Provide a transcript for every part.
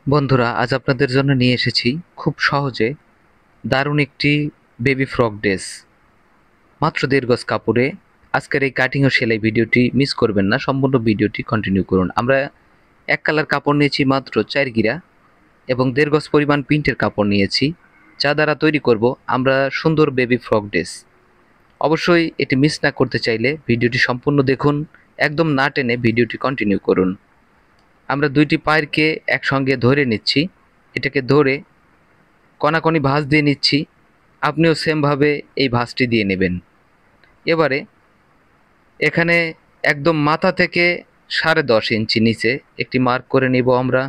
বন্ধুরা, আজ আপনাদের জন্য নিয়ে এসেছি খুব সহজে দারুণ একটি বেবি ফ্রক ড্রেস। মাত্র 1.5 গজ কাপড়ে আজকের এই কাটিং ও সেলাই ভিডিওটি মিস করবেন না, সম্পূর্ণ ভিডিওটি কন্টিনিউ করুন। আমরা এক কালার কাপড় নিয়েছি মাত্র 4 গিরা এবং 1.5 গজ পরিমাণ প্রিন্টের কাপড় নিয়েছি, যা দ্বারা তৈরি করব আমরা সুন্দর বেবি ফ্রক ড্রেস। অবশ্যই এটি মিস না করতে চাইলে ভিডিওটি সম্পূর্ণ দেখুন, একদম না টেনে ভিডিওটি কন্টিনিউ করুন। আমরা দুইটি পায়েরকে একসঙ্গে ধরে নিচ্ছি, এটাকে ধরে কণাকণি ভাঁজ দিয়ে নিচ্ছি। আপনিও সেমভাবে এই ভাঁজটি দিয়ে নেবেন। এবারে এখানে একদম মাথা থেকে 10.5 ইঞ্চি নিচে একটি মার্ক করে নিব আমরা।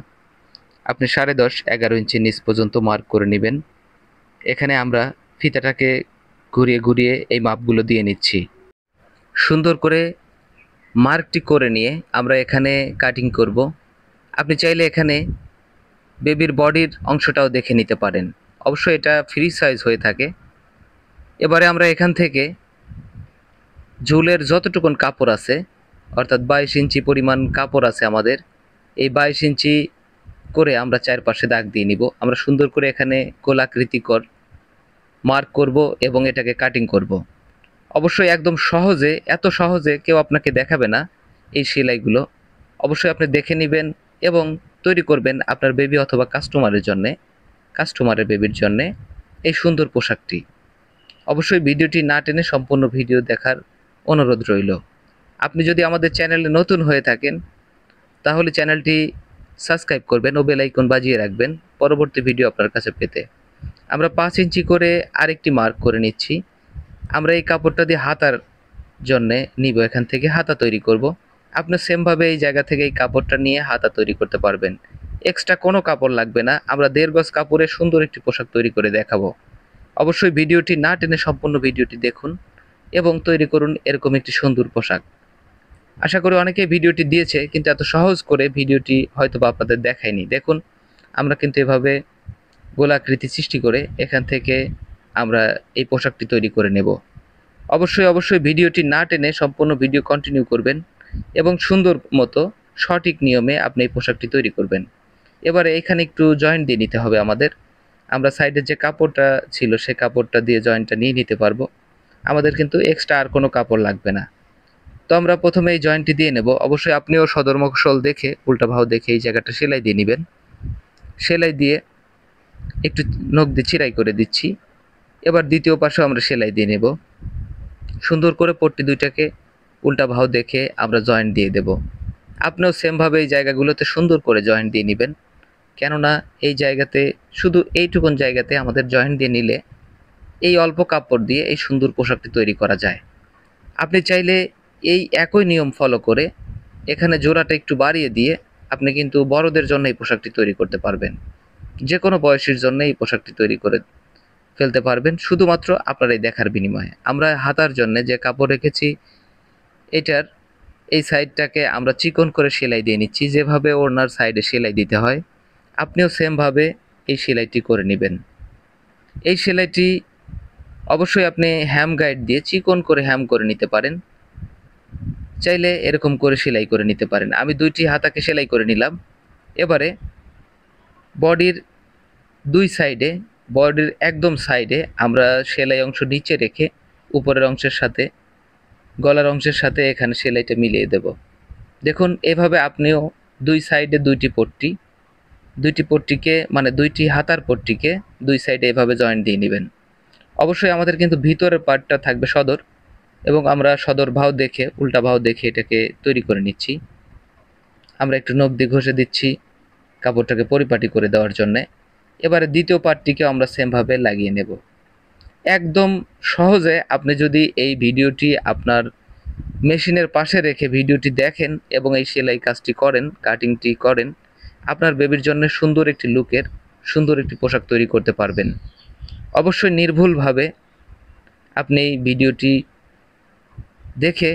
আপনি 10.5 11 ইঞ্চি নিচ পর্যন্ত মার্ক করে নেবেন। এখানে আমরা ফিতাটাকে ঘুরিয়ে ঘুরিয়ে এই মাপগুলো দিয়ে নিচ্ছি। সুন্দর করে মার্কটি করে নিয়ে আমরা এখানে কাটিং করব। আপনি চাইলে এখানে বেবির বডির অংশটাও দেখে নিতে পারেন, অবশ্যই এটা ফ্রি সাইজ হয়ে থাকে। এবারে আমরা এখান থেকে ঝুলের যতটুকুন কাপড় আছে, অর্থাৎ 22 ইঞ্চি পরিমাণ কাপড় আছে আমাদের, এই 22 ইঞ্চি করে আমরা চারপাশে দাগ দিয়ে নিব। আমরা সুন্দর করে এখানে গোলাকৃতিকর মার্ক করব এবং এটাকে কাটিং করব। অবশ্যই একদম সহজে, এত সহজে কেউ আপনাকে দেখাবে না এই সেলাইগুলো। অবশ্যই আপনি দেখে নেবেন এবং তৈরি করবেন আপনার বেবি অথবা কাস্টমারের বেবির জন্যে এই সুন্দর পোশাকটি। অবশ্যই ভিডিওটি না টেনে সম্পূর্ণ ভিডিও দেখার অনুরোধ রইল। আপনি যদি আমাদের চ্যানেলে নতুন হয়ে থাকেন তাহলে চ্যানেলটি সাবস্ক্রাইব করবেন ও বেল আইকন বাজিয়ে রাখবেন পরবর্তী ভিডিও আপনার কাছে পেতে। আমরা 5 ইঞ্চি করে আরেকটি মার্ক করে নিচ্ছি। আমরা এই কাপড়টা দিয়ে হাতার জন্যে নিব, এখান থেকে হাতা তৈরি করব। আপনি সেমভাবে এই জায়গা থেকে এই কাপড়টা নিয়ে হাতা তৈরি করতে পারবেন। এক্সট্রা কোনো কাপড় লাগবে না। আমরা 1.5 গজ কাপড়ে সুন্দর একটি পোশাক তৈরি করে দেখাবো। অবশ্যই ভিডিওটি না টেনে সম্পূর্ণ ভিডিওটি দেখুন এবং তৈরি করুন এরকম একটি সুন্দর পোশাক। আশা করি অনেকেই ভিডিওটি দিয়েছে, কিন্তু এত সহজ করে ভিডিওটি হয়তো বা আপনাদের দেখায়নি। দেখুন, আমরা কিন্তু এভাবে গোলাকৃতি সৃষ্টি করে এখান থেকে আমরা এই পোশাকটি তৈরি করে নেব। অবশ্যই ভিডিওটি না টেনে সম্পূর্ণ ভিডিও কন্টিনিউ করবেন এবং সুন্দর মতো সঠিক নিয়মে আপনি এই পোশাকটি তৈরি করবেন। এবারে এখানে একটু জয়েন্ট দিয়ে নিতে হবে আমাদের। আমরা সাইডের যে কাপড়টা ছিল সেই কাপড়টা দিয়ে জয়েন্টটা নিয়ে নিতে পারবো। আমাদের কিন্তু এক্সট্রা আর কোনো কাপড় লাগবে না। তো আমরা প্রথমে এই জয়েন্টটি দিয়ে নেব। অবশ্যই আপনিও সদর মকসল দেখে, উল্টা ভাও দেখে এই জায়গাটা সেলাই দিয়ে নেবেন। সেলাই দিয়ে একটু নখ দিয়ে চিরাই করে দিচ্ছি। এবার দ্বিতীয় পাশেও আমরা সেলাই দিয়ে নেব। সুন্দর করে পট্টি দুইটাকে উল্টা ভাও দেখে আমরা জয়েন্ট দিয়ে দেব। আপনিও সেমভাবে এই জায়গাগুলোতে সুন্দর করে জয়েন্ট দিয়ে নেবেন, কেননা এই জায়গাতে, শুধু এইটুকুন জায়গাতে আমাদের জয়েন্ট দিয়ে নিলে এই অল্প কাপড় দিয়ে এই সুন্দর পোশাকটি তৈরি করা যায়। আপনি চাইলে এই একই নিয়ম ফলো করে এখানে জোড়াটা একটু বাড়িয়ে দিয়ে আপনি কিন্তু বড়দের জন্য এই পোশাকটি তৈরি করতে পারবেন। যে কোনো বয়সের জন্য এই পোশাকটি তৈরি করে ফেলতে পারবেন, শুধুমাত্র আপনার এই দেখার বিনিময়ে। আমরা হাতার জন্য যে কাপড় রেখেছি এটার এই সাইডটাকে আমরা চিকন করে সেলাই দিয়ে নিচ্ছি, যেভাবে ওড়নার সাইডে সেলাই দিতে হয় আপনিও সেমভাবে এই সেলাইটি করে নেবেন। এই সেলাইটি অবশ্যই আপনি হ্যাম গাইড দিয়ে চিকন করে হ্যাম করে নিতে পারেন, চাইলে এরকম করে সেলাই করে নিতে পারেন। আমি দুইটি হাতাকে সেলাই করে নিলাম। এবারে বডির দুই সাইডে, বডির একদম সাইডে আমরা সেলাই অংশ নিচে রেখে উপরের অংশের সাথে, গলার অংশের সাথে এখানে সেলাইটা মিলিয়ে দেব। দেখুন, এভাবে আপনিও দুই সাইডে দুইটি পট্টিকে, মানে দুইটি হাতার পট্টিকে দুই সাইডে এভাবে জয়েন্ট দিয়ে নেবেন। অবশ্যই আমাদের কিন্তু ভিতরের পার্টটা থাকবে সদর, এবং আমরা সদর ভাও দেখে, উল্টা ভাও দেখে এটাকে তৈরি করে নিচ্ছি। আমরা একটু নখ দিয়ে ঘষে দিচ্ছি কাপড়টাকে পরিপাটি করে দেওয়ার জন্যে। এবারে দ্বিতীয় পার্টটিকে আমরা সেমভাবে লাগিয়ে নেব। একদম সহজে আপনি যদি এই ভিডিওটি আপনার মেশিনের পাশে রেখে ভিডিওটি দেখেন এবং এই সেলাই কাজটি করেন, কাটিংটি করেন, আপনার বেবির জন্য সুন্দর একটি লুকের সুন্দর একটি পোশাক তৈরি করতে পারবেন। অবশ্যই নির্ভুলভাবে আপনি এই ভিডিওটি দেখে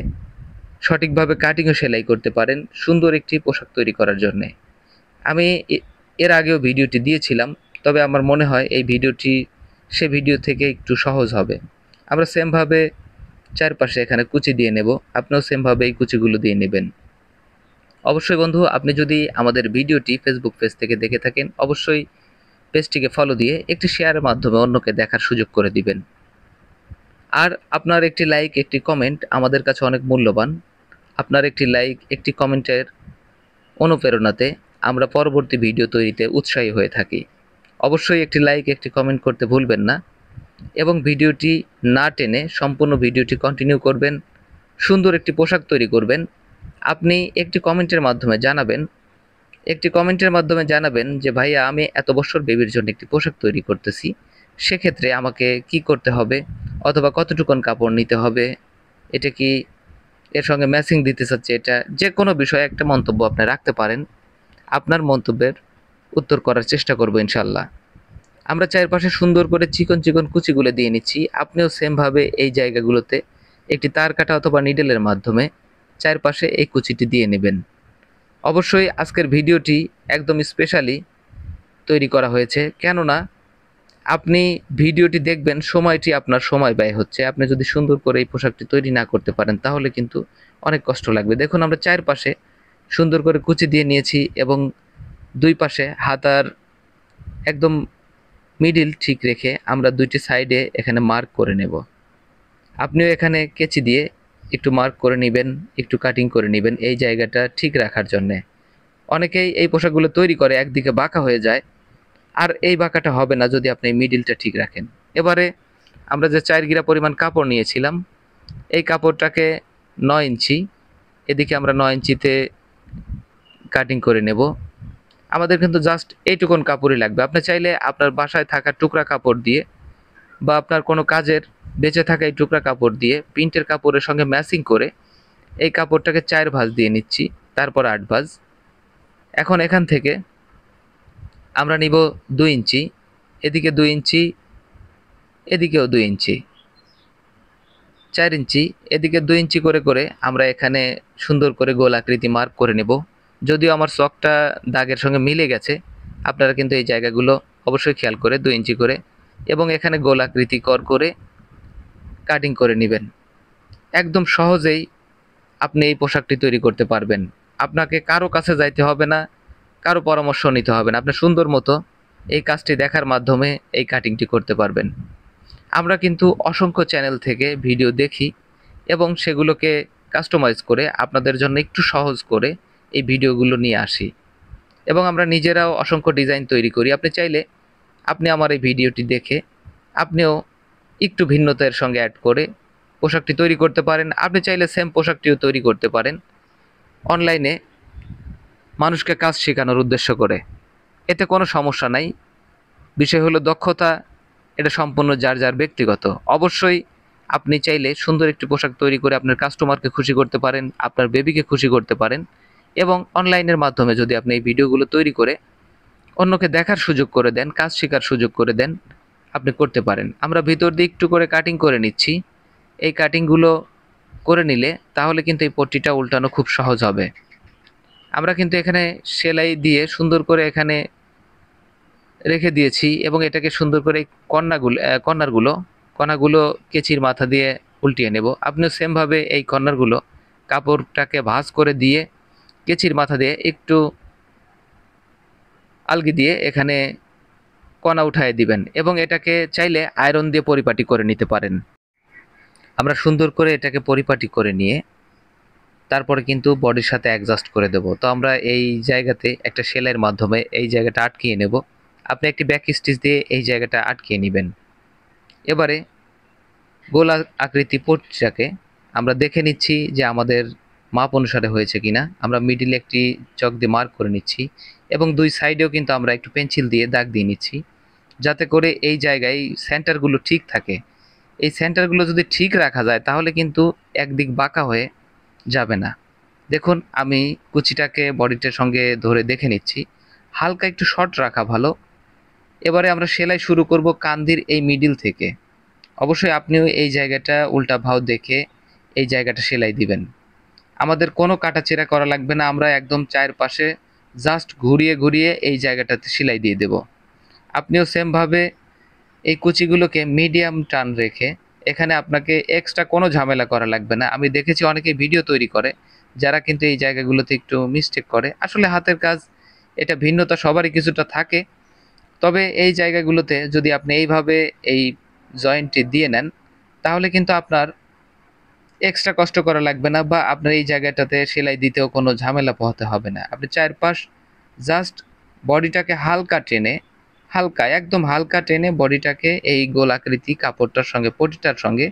সঠিকভাবে কাটিং ও সেলাই করতে পারেন সুন্দর একটি পোশাক তৈরি করার জন্য। আমি এর আগেও ভিডিওটি দিয়েছিলাম, তবে আমার মনে হয় এই ভিডিওটি সে ভিডিও থেকে একটু সহজ হবে। আমরা সেমভাবে চারপাশে এখানে কুচি দিয়ে নেব, আপনিও সেমভাবে এই কুচিগুলো দিয়ে নেবেন। অবশ্যই বন্ধু, আপনি যদি আমাদের ভিডিওটি ফেসবুক পেজ থেকে দেখে থাকেন, অবশ্যই পেজটিকে ফলো দিয়ে একটি শেয়ারের মাধ্যমে অন্যকে দেখার সুযোগ করে দিবেন। আর আপনার একটি লাইক, একটি কমেন্ট আমাদের কাছে অনেক মূল্যবান। আপনার একটি লাইক, একটি কমেন্টের অনুপ্রেরণাতে আমরা পরবর্তী ভিডিও তৈরিতে উৎসাহী হয়ে থাকি। অবশ্যই একটি লাইক, একটি কমেন্ট করতে ভুলবেন না এবং ভিডিওটি না টেনে সম্পূর্ণ ভিডিওটি কন্টিনিউ করবেন। সুন্দর একটি পোশাক তৈরি করবেন। আপনি একটি কমেন্টের মাধ্যমে জানাবেন যে ভাইয়া, আমি এত বছর বেবির জন্য একটি পোশাক তৈরি করতেছি, সেক্ষেত্রে আমাকে কি করতে হবে অথবা কতটুকুন কাপড় নিতে হবে, এটা কি এর সঙ্গে ম্যাচিং দিতে চাচ্ছে, এটা যে কোনো বিষয়ে একটা মন্তব্য আপনি রাখতে পারেন। আপনার মন্তব্যের উত্তর করার চেষ্টা করব ইনশাল্লাহ। আমরা চারপাশে সুন্দর করে চিকন চিকন কুচিগুলো দিয়ে নিচ্ছি। আপনিও সেমভাবে এই জায়গাগুলোতে একটি তার কাটা অথবা নিডেলের মাধ্যমে চারপাশে এই কুচিটি দিয়ে নেবেন। অবশ্যই আজকের ভিডিওটি একদম স্পেশালি তৈরি করা হয়েছে, কেননা আপনি ভিডিওটি দেখবেন, সময়টি আপনার সময় ব্যয় হচ্ছে। আপনি যদি সুন্দর করে এই পোশাকটি তৈরি না করতে পারেন তাহলে কিন্তু অনেক কষ্ট লাগবে। দেখুন, আমরা চারপাশে সুন্দর করে কুচি দিয়ে নিয়েছি এবং দুই পাশে হাতার একদম মিডিল ঠিক রেখে আমরা দুইটি সাইডে এখানে মার্ক করে নেব। আপনিও এখানে কেচি দিয়ে একটু মার্ক করে নেবেন, একটু কাটিং করে নেবেন এই জায়গাটা ঠিক রাখার জন্যে। অনেকেই এই পোশাকগুলো তৈরি করে একদিকে বাঁকা হয়ে যায়, আর এই বাঁকাটা হবে না যদি আপনি মিডিলটা ঠিক রাখেন। এবারে আমরা যে 4 গিরা পরিমাণ কাপড় নিয়েছিলাম, এই কাপড়টাকে 9 ইঞ্চি, এদিকে আমরা 9 ইঞ্চিতে কাটিং করে নেব। আমাদের কিন্তু জাস্ট এইটুকুন কাপড়ই লাগবে। আপনি চাইলে আপনার বাসায় থাকা টুকরা কাপড় দিয়ে বা আপনার কোনো কাজের বেঁচে থাকা এই টুকরা কাপড় দিয়ে প্রিন্টের কাপড়ের সঙ্গে ম্যাচিং করে এই কাপড়টাকে 4 ভাঁজ দিয়ে নিচ্ছি, তারপর 8 ভাঁজ। এখন এখান থেকে আমরা নিব 2 ইঞ্চি, এদিকে 2 ইঞ্চি, এদিকেও 2 ইঞ্চি, 4 ইঞ্চি, এদিকে 2 ইঞ্চি করে করে আমরা এখানে সুন্দর করে গোল আকৃতি মার্ক করে নেব। যদিও আমার চকটা দাগের সঙ্গে মিলে গেছে, আপনারা কিন্তু এই জায়গাগুলো অবশ্যই খেয়াল করে 2 ইঞ্চি করে এবং এখানে গোল আকৃতি করে কাটিং করে নেবেন। একদম সহজেই আপনি এই পোশাকটি তৈরি করতে পারবেন। আপনাকে কারো কাছে যাইতে হবে না, কারো পরামর্শ নিতে হবে না। আপনি সুন্দর মতো এই কাজটি দেখার মাধ্যমে এই কাটিংটি করতে পারবেন। আমরা কিন্তু অসংখ্য চ্যানেল থেকে ভিডিও দেখি এবং সেগুলোকে কাস্টমাইজ করে আপনাদের জন্য একটু সহজ করে এই ভিডিওগুলো নিয়ে আসি এবং আমরা নিজেরাও অসংখ্য ডিজাইন তৈরি করি। আপনি চাইলে আমার এই ভিডিওটি দেখে আপনিও একটু ভিন্নতার সঙ্গে অ্যাড করে পোশাকটি তৈরি করতে পারেন। আপনি চাইলে সেম পোশাকটিও তৈরি করতে পারেন অনলাইনে মানুষকে কাজ শেখানোর উদ্দেশ্য করে। এতে কোনো সমস্যা নাই। বিষয় হলো দক্ষতা, এটা সম্পূর্ণ যার যার ব্যক্তিগত। অবশ্যই আপনি চাইলে সুন্দর একটি পোশাক তৈরি করে আপনার কাস্টমারকে খুশি করতে পারেন, আপনার বেবিকে খুশি করতে পারেন এবং অনলাইনের মাধ্যমে যদি আপনি এই ভিডিওগুলো তৈরি করে অন্যকে দেখার সুযোগ করে দেন, কাজ শেখার সুযোগ করে দেন, আপনি করতে পারেন। আমরা ভিতর দিয়ে একটু করে কাটিং করে নিচ্ছি। এই কাটিংগুলো করে নিলে তাহলে কিন্তু এই পট্টিটা উল্টানো খুব সহজ হবে। আমরা কিন্তু এখানে সেলাই দিয়ে সুন্দর করে এখানে রেখে দিয়েছি এবং এটাকে সুন্দর করে কর্নারগুলো কেচির মাথা দিয়ে উল্টিয়ে নেব। আপনিও সেমভাবে এই কর্নারগুলো কাপড়টাকে ভাঁজ করে দিয়ে কেচির মাথা দিয়ে একটু আলগি দিয়ে এখানে কণা উঠায় দিবেন এবং এটাকে চাইলে আয়রন দিয়ে পরিপাটি করে নিতে পারেন। আমরা সুন্দর করে এটাকে পরিপাটি করে নিয়ে তারপরে কিন্তু বডির সাথে অ্যাডজাস্ট করে দেব। তো আমরা এই জায়গাতে একটা সেলাইয়ের মাধ্যমে এই জায়গাটা আটকিয়ে নেব। আপনি একটি ব্যাক স্টিচ দিয়ে এই জায়গাটা আটকিয়ে নেবেন। এবারে গোল আকৃতি পট্টিটাকে আমরা দেখে নিচ্ছি যে আমাদের মাপ অনুসারে হয়েছে কিনা। আমরা মিডিলে একটি চক দিয়ে মার্ক করে নিচ্ছি এবং দুই সাইডেও কিন্তু আমরা একটু পেন্সিল দিয়ে দাগ দিয়ে নিচ্ছি, যাতে করে এই জায়গায় সেন্টারগুলো ঠিক থাকে। এই সেন্টারগুলো যদি ঠিক রাখা যায় তাহলে কিন্তু একদিক বাঁকা হয়ে যাবে না। দেখুন, আমি কুচিটাকে বডিটার সঙ্গে ধরে দেখে নিচ্ছি, হালকা একটু শর্ট রাখা ভালো। এবারে আমরা সেলাই শুরু করব কান্দির এই মিডিল থেকে। অবশ্যই আপনিও এই জায়গাটা উল্টা ভাও দেখে এই জায়গাটা সেলাই দিবেন। আমাদের কোনো কাটাছেঁড়া করা লাগবে না, আমরা একদম চারপাশে জাস্ট ঘুরিয়ে ঘুরিয়ে এই জায়গাটাতে সেলাই দিয়ে দেব। আপনিও সেমভাবে এই কুচিগুলোকে মিডিয়াম টান রেখে এখানে আপনাকে এক্সট্রা কোনো ঝামেলা করা লাগবে না। আমি দেখেছি অনেকে ভিডিও তৈরি করে যারা কিন্তু এই জায়গাগুলোতে একটু মিস্টেক করে। আসলে হাতের কাজ এটা ভিন্নতা সবারই কিছুটা থাকে। তবে এই জায়গাগুলোতে যদি আপনি এইভাবে এই জয়েন্টটি দিয়ে নেন, তাহলে কিন্তু আপনার এক্সট্রা কষ্ট করা লাগবে না, বা আপনার এই জায়গাটাতে সেলাই দিতেও কোনো ঝামেলা পোহাতে হবে না। আপনি চারপাশ জাস্ট বডিটাকে হালকা টেনে, হালকা একদম হালকা টেনে বডিটাকে এই গোলাকৃতি কাপড়টার সঙ্গে, পটিটার সঙ্গে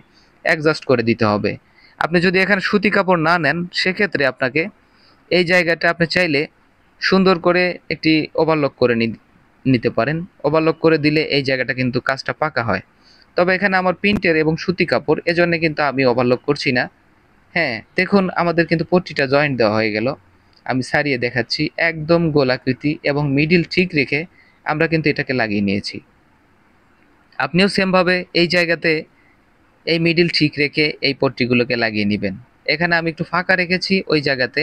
অ্যাডজাস্ট করে দিতে হবে। আপনি যদি এখানে সুতি কাপড় না নেন, সেক্ষেত্রে আপনাকে এই জায়গাটা আপনি চাইলে সুন্দর করে একটি ওভারলক করে নিতে পারেন। ওভারলক করে দিলে এই জায়গাটা কিন্তু কাজটা পাকা হয়। তবে এখানে আমার প্রিন্টের এবং সুতি কাপড়, এজন্য কিন্তু আমি ওভারলক করছি না। হ্যাঁ, দেখুন আমাদের কিন্তু পট্টিটা জয়েন্ট দেওয়া হয়ে গেল। আমি সারিয়ে দেখাচ্ছি, একদম গোলাকৃতি এবং মিডিল ঠিক রেখে আমরা কিন্তু এটাকে লাগিয়ে নিয়েছি। আপনিও সেমভাবে এই জায়গাতে এই মিডিল ঠিক রেখে এই পট্টিগুলোকে লাগিয়ে নেবেন। এখানে আমি একটু ফাঁকা রেখেছি, ওই জায়গাতে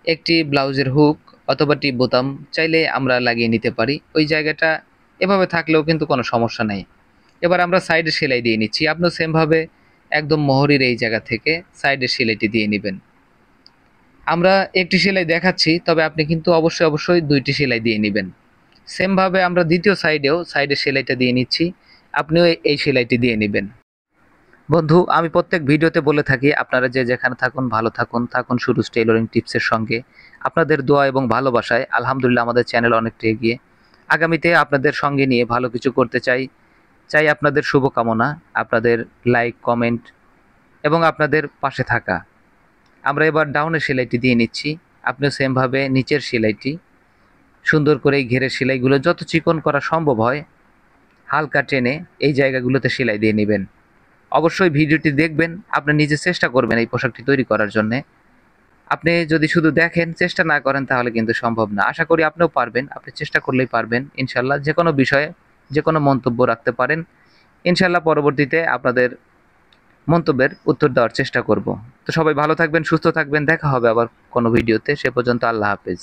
একটি ব্লাউজের হুক অথবা টিপ বোতাম চাইলে আমরা লাগিয়ে নিতে পারি। ওই জায়গাটা এভাবে থাকলেও কিন্তু কোনো সমস্যা নেই। এবার আমরা সাইডে সেলাই দিয়ে নিচ্ছি। আপনিও সেমভাবে একদম মোহরির এই জায়গা থেকে সাইডের সেলাইটি দিয়ে নেবেন। আমরা একটি সেলাই দেখাচ্ছি, তবে আপনি কিন্তু অবশ্যই দুইটি সেলাই দিয়ে নেবেন। সেমভাবে আমরা দ্বিতীয় সাইডের সেলাইটা দিয়ে নিচ্ছি। আপনিও এই সেলাইটি দিয়ে নেবেন। বন্ধু, আমি প্রত্যেক ভিডিওতে বলে থাকি, আপনারা যে যেখানে থাকুন ভালো থাকুন, থাকুন সুরুজ টেইলরিং টিপসের সঙ্গে। আপনাদের দোয়া এবং ভালোবাসায় আলহামদুলিল্লাহ আমাদের চ্যানেল অনেকটা এগিয়ে। আগামীতে আপনাদের সঙ্গে নিয়ে ভালো কিছু করতে চাই। চাই আপনাদের শুভকামনা, আপনাদের লাইক, কমেন্ট এবং আপনাদের পাশে থাকা। আমরা এবার ডাউনের সেলাইটি দিয়ে নিচ্ছি। আপনিও সেমভাবে নিচের সেলাইটি সুন্দর করে এই ঘেরের সেলাইগুলো যত চিকন করা সম্ভব হয় হালকা টেনে এই জায়গাগুলোতে সেলাই দিয়ে নেবেন। অবশ্যই ভিডিওটি দেখবেন, আপনি নিজে চেষ্টা করবেন এই পোশাকটি তৈরি করার জন্যে। আপনি যদি শুধু দেখেন, চেষ্টা না করেন, তাহলে কিন্তু সম্ভব না। আশা করি আপনিও পারবেন, আপনি চেষ্টা করলেই পারবেন ইনশাল্লাহ। যে কোনো বিষয়ে যে কোনো মন্তব্য রাখতে পারেন, ইনশাল্লাহ পরবর্তীতে আপনাদের মন্তব্যের উত্তর দেওয়ার চেষ্টা করব। তো সবাই ভালো থাকবেন, সুস্থ থাকবেন, দেখা হবে আবার কোনো ভিডিওতে। সে পর্যন্ত আল্লাহ হাফেজ।